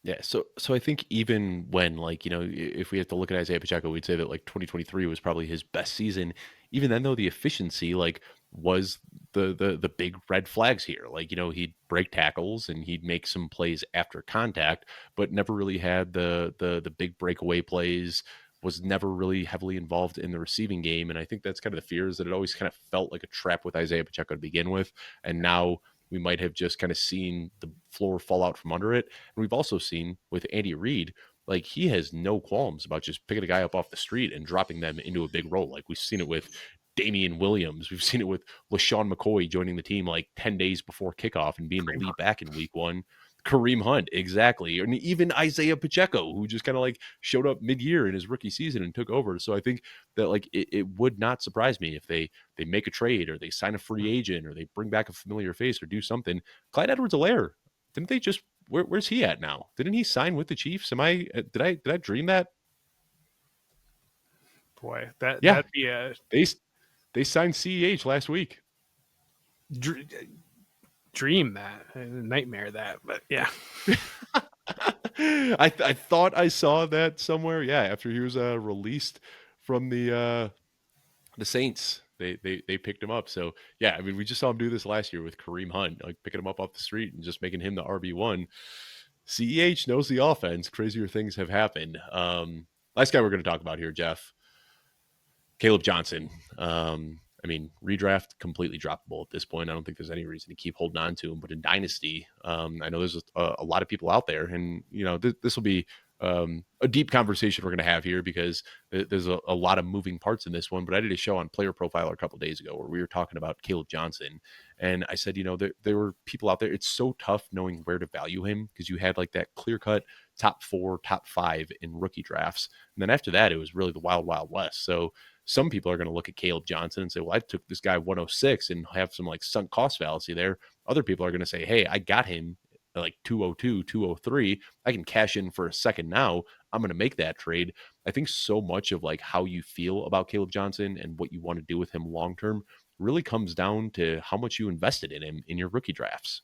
Yeah, so I think even when like, if we have to look at Isaiah Pacheco, we'd say that like 2023 was probably his best season. Even then though the efficiency like was the big red flags here. Like, he'd break tackles and he'd make some plays after contact, but never really had the big breakaway plays, was never really heavily involved in the receiving game. And I think that's kind of the fears that it always kind of felt like a trap with Isaiah Pacheco to begin with. And now we might have just kind of seen the floor fall out from under it. And we've also seen with Andy Reid, like he has no qualms about just picking a guy up off the street and dropping them into a big role. Like we've seen it with Damian Williams. We've seen it with LaShawn McCoy joining the team like 10 days before kickoff and being the lead back in week 1. Kareem Hunt, exactly. And even Isaiah Pacheco, who just kind of like showed up mid-year in his rookie season and took over. So I think that like it would not surprise me if they make a trade or they sign a free agent or they bring back a familiar face or do something. Clyde Edwards-Helaire, didn't they just where's he at now? Didn't he sign with the Chiefs? Did I dream that? Boy, Yeah, that'd be a they they signed CEH last week. dr- dream, that a nightmare, that. But yeah. I thought I saw that somewhere. Yeah, after he was released from the Saints, they picked him up. So yeah, I mean, we just saw him do this last year with Kareem Hunt, like picking him up off the street and just making him the RB1. CEH knows the offense. Crazier things have happened. Last guy we're going to talk about here, Jeff, Kaleb Johnson. I mean, redraft completely droppable at this point. I don't think there's any reason to keep holding on to him. But in Dynasty, I know there's a lot of people out there, and this will be a deep conversation we're going to have here because there's a lot of moving parts in this one. But I did a show on Player Profiler a couple of days ago where we were talking about Kaleb Johnson, and I said, there were people out there. It's so tough knowing where to value him because you had like that clear cut top 4, top 5 in rookie drafts, and then after that, it was really the wild, wild west. So some people are going to look at Kaleb Johnson and say, well, I took this guy 106 and have some like sunk cost fallacy there. Other people are going to say, hey, I got him like 202, 203. I can cash in for a second now. I'm going to make that trade. I think so much of like how you feel about Kaleb Johnson and what you want to do with him long term really comes down to how much you invested in him in your rookie drafts.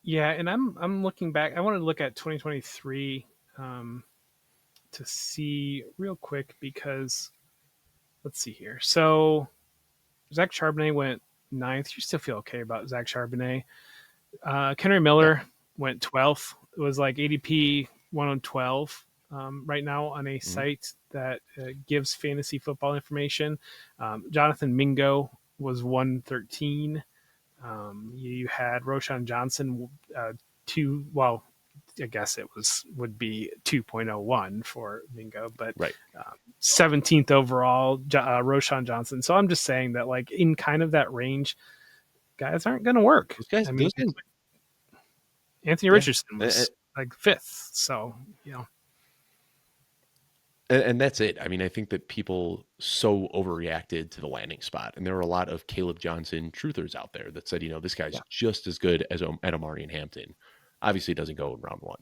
Yeah, and I'm looking back. I want to look at 2023 to see real quick because let's see here. So Zach Charbonnet went 9th. You still feel okay about Zach Charbonnet. Kenry Miller went 12th. It was like ADP 112 right now on a site that gives fantasy football information. Jonathan Mingo was 113. You had Quinshon Johnson I guess it would be 2.01 for Mingo, but right. 17th overall, Quinshon Johnson. So I'm just saying that like in kind of that range, guys aren't going to work. Those guys, I mean, Anthony Richardson was like 5th. So, And that's it. I mean, I think that people so overreacted to the landing spot. And there were a lot of Kaleb Johnson truthers out there that said, this guy's just as good as Omari and Hampton. Obviously, doesn't go in round 1,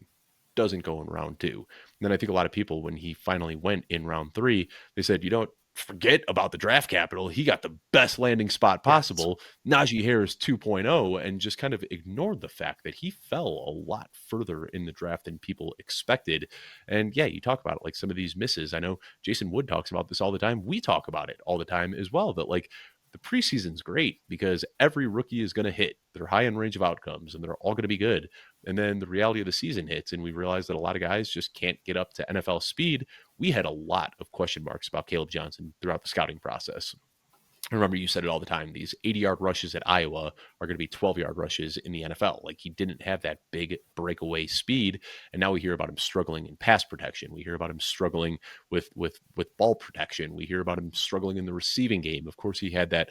doesn't go in round 2. And then I think a lot of people, when he finally went in round 3, they said, forget about the draft capital. He got the best landing spot possible. Yes. Najee Harris 2.0, and just kind of ignored the fact that he fell a lot further in the draft than people expected. And yeah, you talk about it, like some of these misses. I know Jason Wood talks about this all the time. We talk about it all the time as well, that like the preseason's great because every rookie is going to hit. They're high in range of outcomes and they're all going to be good. And then the reality of the season hits and we realize that a lot of guys just can't get up to NFL speed. We had a lot of question marks about Kaleb Johnson throughout the scouting process. Remember, you said it all the time. These 80-yard rushes at Iowa are going to be 12-yard rushes in the NFL. Like, he didn't have that big breakaway speed, and now we hear about him struggling in pass protection. We hear about him struggling with ball protection. We hear about him struggling in the receiving game. Of course, he had that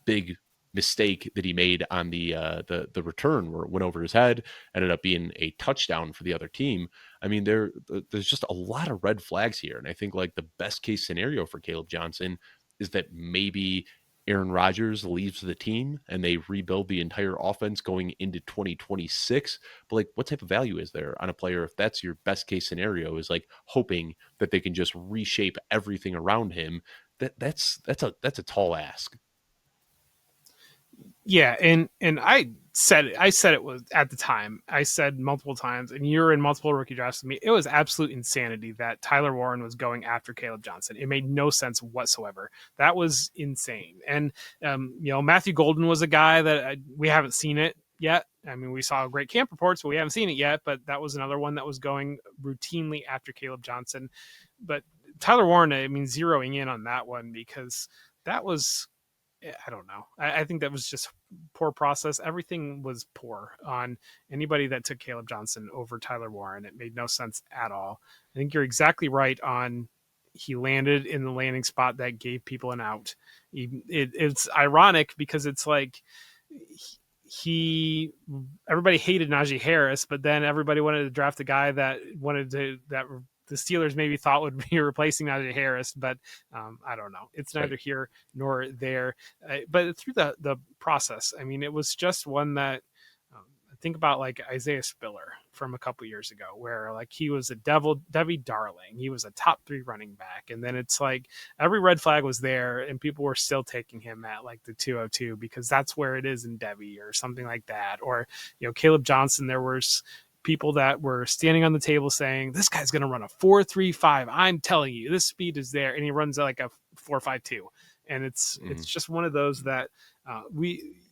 big mistake that he made on the return where it went over his head, ended up being a touchdown for the other team. I mean, there's just a lot of red flags here, and I think like the best case scenario for Kaleb Johnson is that maybe Aaron Rodgers leaves the team and they rebuild the entire offense going into 2026. But like, what type of value is there on a player if that's your best case scenario, is like hoping that they can just reshape everything around him? That's a tall ask. Yeah, and I said it was at the time. I said multiple times, and you're in multiple rookie drafts with me. It was absolute insanity that Tyler Warren was going after Kaleb Johnson. It made no sense whatsoever. That was insane. And Matthew Golden was a guy that we haven't seen it yet. I mean, we saw great camp reports, but we haven't seen it yet. But that was another one that was going routinely after Kaleb Johnson. But Tyler Warren, I mean, zeroing in on that one because that was, I don't know. I think that was just poor process. Everything was poor on anybody that took Kaleb Johnson over Tyler Warren. It made no sense at all. I think you're exactly right on. He landed in the landing spot that gave people an out. It's ironic because it's like everybody hated Najee Harris, but then everybody wanted to draft a guy that the Steelers maybe thought would be replacing Isiah Harris, but I don't know. It's neither here nor there. But through the process, I mean, it was just one that think about like Isaiah Spiller from a couple years ago, where like he was a Debbie Darling. He was a top 3 running back. And then it's like every red flag was there and people were still taking him at like the 202 because that's where it is in Debbie or something like that. Or, Kaleb Johnson, there was people that were standing on the table saying, this guy's going to run a 4.35. I'm telling you, this speed is there. And he runs like a 4.52. And it's just one of those that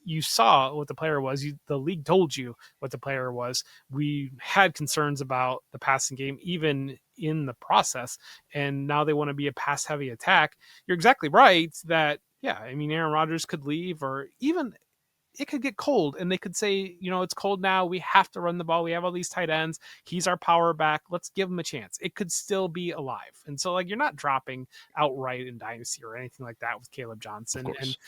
You saw what the player was. The league told you what the player was. We had concerns about the passing game, even in the process, and now they want to be a pass-heavy attack. You're exactly right that, yeah, I mean, Aaron Rodgers could leave, or even it could get cold and they could say, it's cold now. We have to run the ball. We have all these tight ends. He's our power back. Let's give him a chance. It could still be alive. And so, like, you're not dropping outright in Dynasty or anything like that with Kaleb Of Johnson. And course.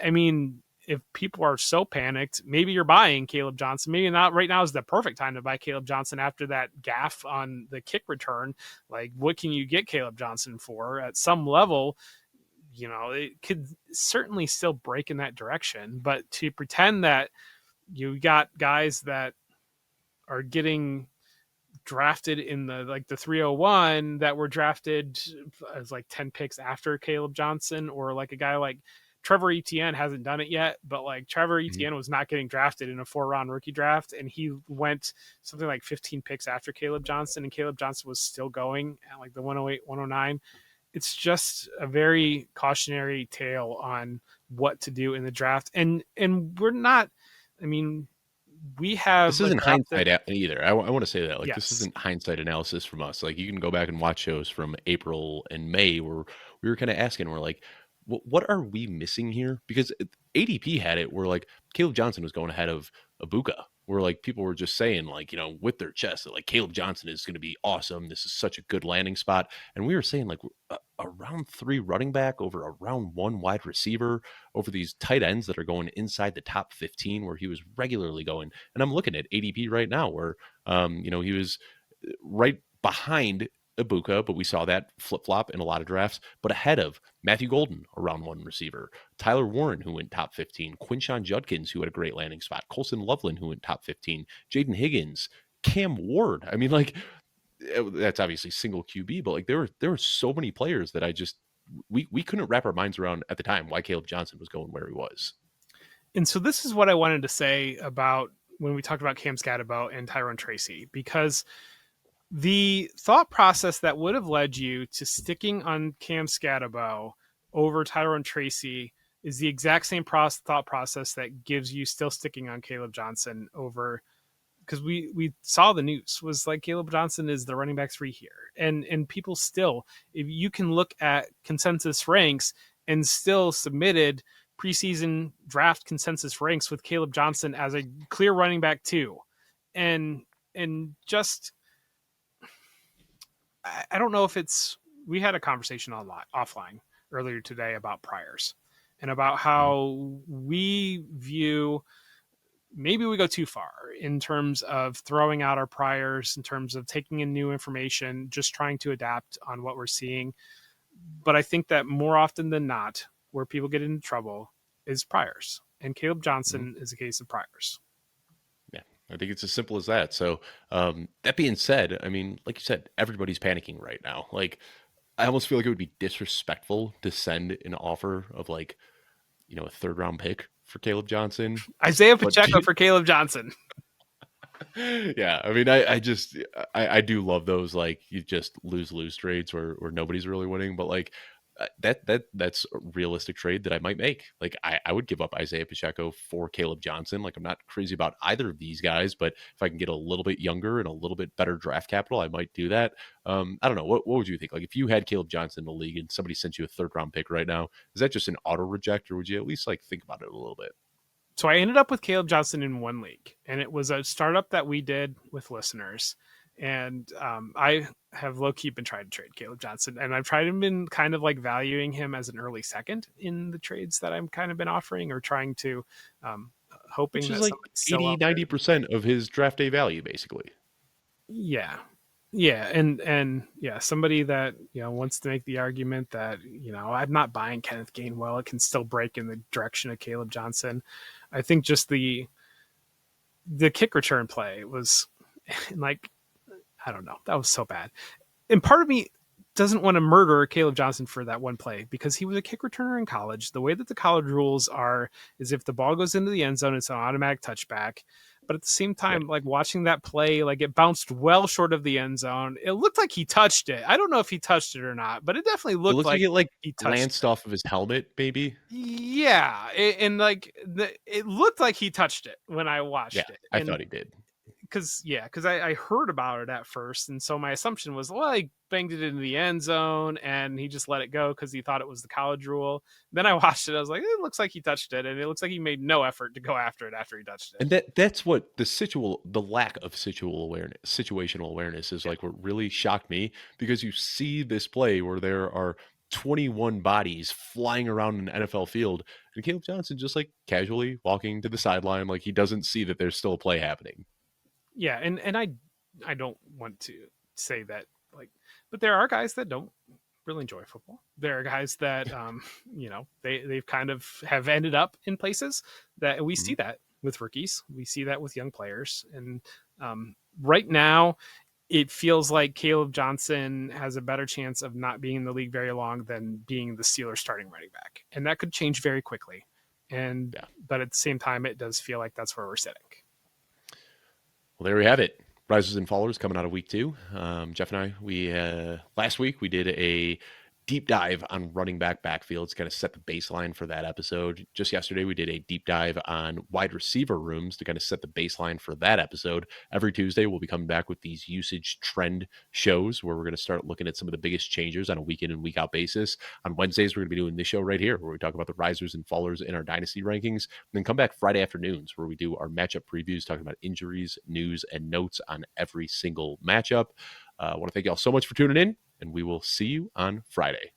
I mean, if people are so panicked, maybe you're buying Kaleb Johnson. Maybe not right now is the perfect time to buy Kaleb Johnson after that gaffe on the kick return. Like, what can you get Kaleb Johnson for? At some level, it could certainly still break in that direction, but to pretend that you got guys that are getting drafted in the 301 that were drafted as like 10 picks after Kaleb Johnson, or like a guy like Trevor Etienne hasn't done it yet, but like Trevor Mhm. Etienne was not getting drafted in a 4-round rookie draft, and he went something like 15 picks after Kaleb Johnson, and Kaleb Johnson was still going at like the 108, 109. It's just a very cautionary tale on what to do in the draft. And we're not, I mean, we This have isn't adopted. hindsight either. I want to say that, like, this Yes. isn't hindsight analysis from us. Like, you can go back and watch shows from April and May where we were kind of asking, we're like, what are we missing here? Because ADP had it where like Caleb Johnson was going ahead of Abuka, where like people were just saying, like, with their chest that like Caleb Johnson is going to be awesome. This is such a good landing spot. And we were saying like a round 3 running back over a round 1 wide receiver over these tight ends that are going inside the top 15 where he was regularly going. And I'm looking at ADP right now where, he was right behind Ibuka, but we saw that flip flop in a lot of drafts, but ahead of Matthew Golden, a round 1 receiver, Tyler Warren, who went top 15, Quinshon Judkins, who had a great landing spot, Colson Loveland, who went top 15, Jaden Higgins, Cam Ward. I mean, like, that's obviously single QB, but like there were so many players that we couldn't wrap our minds around at the time why Caleb Johnson was going where he was. And so this is what I wanted to say about when we talked about Cam Skattebo and Tyrone Tracy, because the thought process that would have led you to sticking on Cam Skattebo over Tyrone Tracy is the exact same thought process that gives you still sticking on Kaleb Johnson over, because we saw the news was like Kaleb Johnson is the running back 3 here, and people still, if you can look at consensus ranks and still submitted preseason draft consensus ranks with Kaleb Johnson as a clear running back 2, and just I don't know if it's, we had a conversation offline earlier today about priors and about Mhm. how we view, maybe we go too far in terms of throwing out our priors, in terms of taking in new information, just trying to adapt on what we're seeing. But I think that more often than not, where people get into trouble is priors. And Kaleb Mhm. Johnson is a case of priors. Yeah, I think it's as simple as that. So, that being said, I mean, like you said, everybody's panicking right now. Like, I almost feel like it would be disrespectful to send an offer of like, a 3rd round pick for Caleb Johnson. Isiah But Pacheco for Kaleb Johnson. yeah, I mean, I just I do love those like you just lose trades where nobody's really winning, but like that's a realistic trade that I might make. Like I would give up Isiah Pacheco for Caleb Johnson. Like I'm not crazy about either of these guys, but if I can get a little bit younger and a little bit better draft capital, I might do that. I don't know. What would you think? Like if you had Caleb Johnson in the league and somebody sent you a 3rd round pick right now, is that just an auto reject, or would you at least like think about it a little bit? So I ended up with Kaleb Johnson in one league, and it was a startup that we did with listeners. And I have low key been trying to trade Kaleb Johnson, and I've tried and been kind of like valuing him as an early second in the trades that I'm kind of been offering or trying to, hoping Which is that like somebody's still 80, out there. 90% of his draft day value, basically. Yeah, yeah, and yeah, somebody that wants to make the argument that I'm not buying Kenneth Gainwell. It can still break in the direction of Kaleb Johnson. I think just the kick return play was like, I don't know, that was so bad. And part of me doesn't want to murder Kaleb Johnson for that one play because he was a kick returner in college. The way that the college rules are is if the ball goes into the end zone, it's an automatic touchback. But at the same Right. time, like watching that play, like it bounced well short of the end zone. It looked like he touched it. I don't know if he touched it or not, but it definitely It looked looks like like it, like, he touched glanced it. off of his helmet, maybe? Yeah, and like it looked like he touched it when I Yeah, watched it, I and thought he did. because I heard about it at first, and so my assumption was, well, he banged it into the end zone, and he just let it go because he thought it was the college rule. Then I watched it, I was like, it looks like he touched it, and it looks like he made no effort to go after it after he touched it. And that's what the lack of situational awareness is Yeah, like what really shocked me, because you see this play where there are 21 bodies flying around an NFL field, and Caleb Johnson just like casually walking to the sideline like he doesn't see that there's still a play happening. yeah, and I don't want to say that like, but there are guys that don't really enjoy football. There are guys that they've kind of have ended up in places that we see Mhm. that with rookies. We see that with young players, and right now it feels like Caleb Johnson has a better chance of not being in the league very long than being the Steelers starting running back, and that could change very quickly. And Yeah. but at the same time, it does feel like that's where we're sitting. Well, there we have it. Risers and fallers coming out of week two. Jeff and I, we last week we did a deep dive on running back backfields, kind of set the baseline for that episode. Just yesterday, we did a deep dive on wide receiver rooms to kind of set the baseline for that episode. Every Tuesday, we'll be coming back with these usage trend shows where we're going to start looking at some of the biggest changes on a week in and week out basis. On Wednesdays, we're going to be doing this show right here where we talk about the risers and fallers in our dynasty rankings. And then come back Friday afternoons where we do our matchup previews, talking about injuries, news, and notes on every single matchup. I want to thank you all so much for tuning in, and we will see you on Friday.